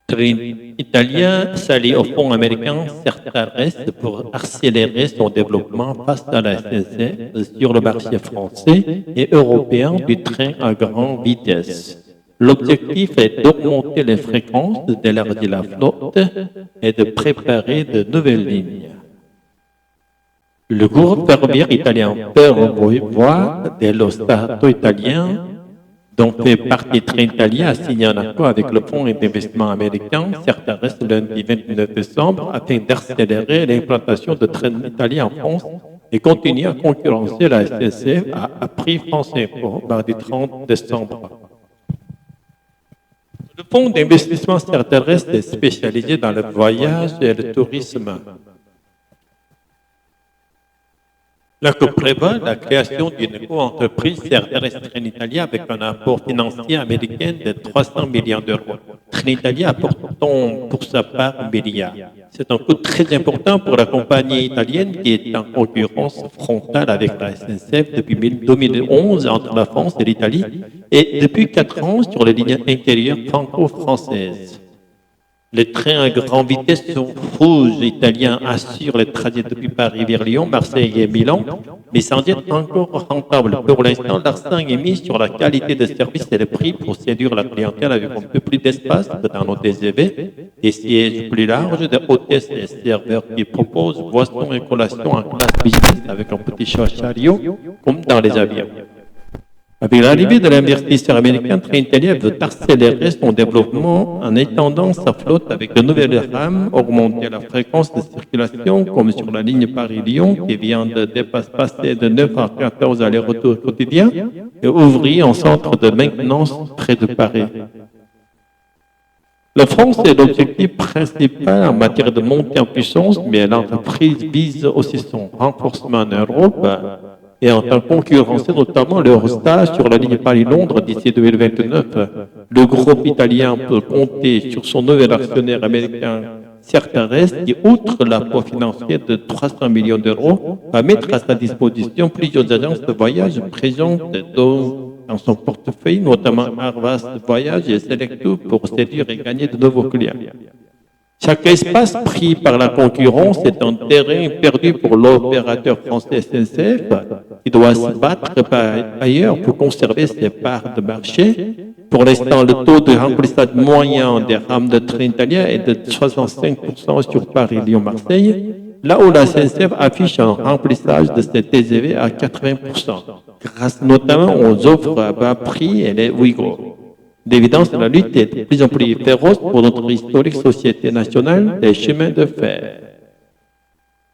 train italien s'allie au fonds américain Certares pour accélérer son développement face à la SNCF sur le marché français et européen du train à grande vitesse. L'objectif est d'augmenter les fréquences, d'élargir la flotte et de préparer de nouvelles lignes. Le groupe ferroviaire italien Ferrovie dello Stato italien, dont fait partie Trenitalia, a signé un accord avec le fonds d'investissement américain Certares lundi 29 décembre afin d'accélérer l'implantation de Trenitalia en France et continuer à concurrencer la SNCF à prix français pour mardi 30 décembre. Le fonds d'investissement Certares est spécialisé dans le voyage et le tourisme. L'accord prévoit la création d'une co-entreprise Certares Trenitalia avec un apport financier américain de 300 millions d'euros. Trenitalia apportant pour sa part 1 milliard. C'est un coût très important pour la compagnie italienne qui est en concurrence frontale avec la SNCF depuis 2011 entre la France et l'Italie et depuis 4 ans sur les lignes intérieures franco-françaises. Les trains à grande vitesse rouges italiens assurent les trajets depuis Paris vers Lyon, Marseille et Milan, mais sans être encore rentable. Pour l'instant, l'accent est mis sur la qualité de service et le prix pour séduire la clientèle avec un peu plus d'espace dans nos TGV, des sièges plus larges, des hôtesses et serveurs qui proposent boissons et collations en classe business avec un petit chariot, comme dans les avions. Avec l'arrivée de l'investisseur américain, Trenitalia veut accélérer son développement en étendant sa flotte avec de nouvelles rames, augmenter la fréquence de circulation, comme sur la ligne Paris-Lyon, qui vient de passer de 9 à 14 allers-retours quotidiens, et ouvrir un centre de maintenance près de Paris. La France est l'objectif principal en matière de montée en puissance, mais l'entreprise vise aussi son renforcement en Europe, et en concurrencer notamment l'Eurostar sur la ligne Paris-Londres d'ici 2029. Le groupe italien peut compter sur son nouvel actionnaire américain Certares qui, outre l'apport financier de 300 millions d'euros, va mettre à sa disposition plusieurs agences de voyage présentes dans son portefeuille, notamment Arvas Voyage et Selecto pour séduire et gagner de nouveaux clients. Chaque espace pris par la concurrence est un terrain perdu pour l'opérateur français SNCF qui doit se battre ailleurs pour conserver ses parts de marché. Pour l'instant, le taux de remplissage moyen des rames de Trenitalia est de 65% sur Paris-Lyon-Marseille, là où la SNCF affiche un remplissage de ses TGV à 80%, grâce notamment aux offres à bas prix et les Ouïghours. D'évidence, la lutte est de plus en plus féroce pour notre historique Société nationale des chemins de fer.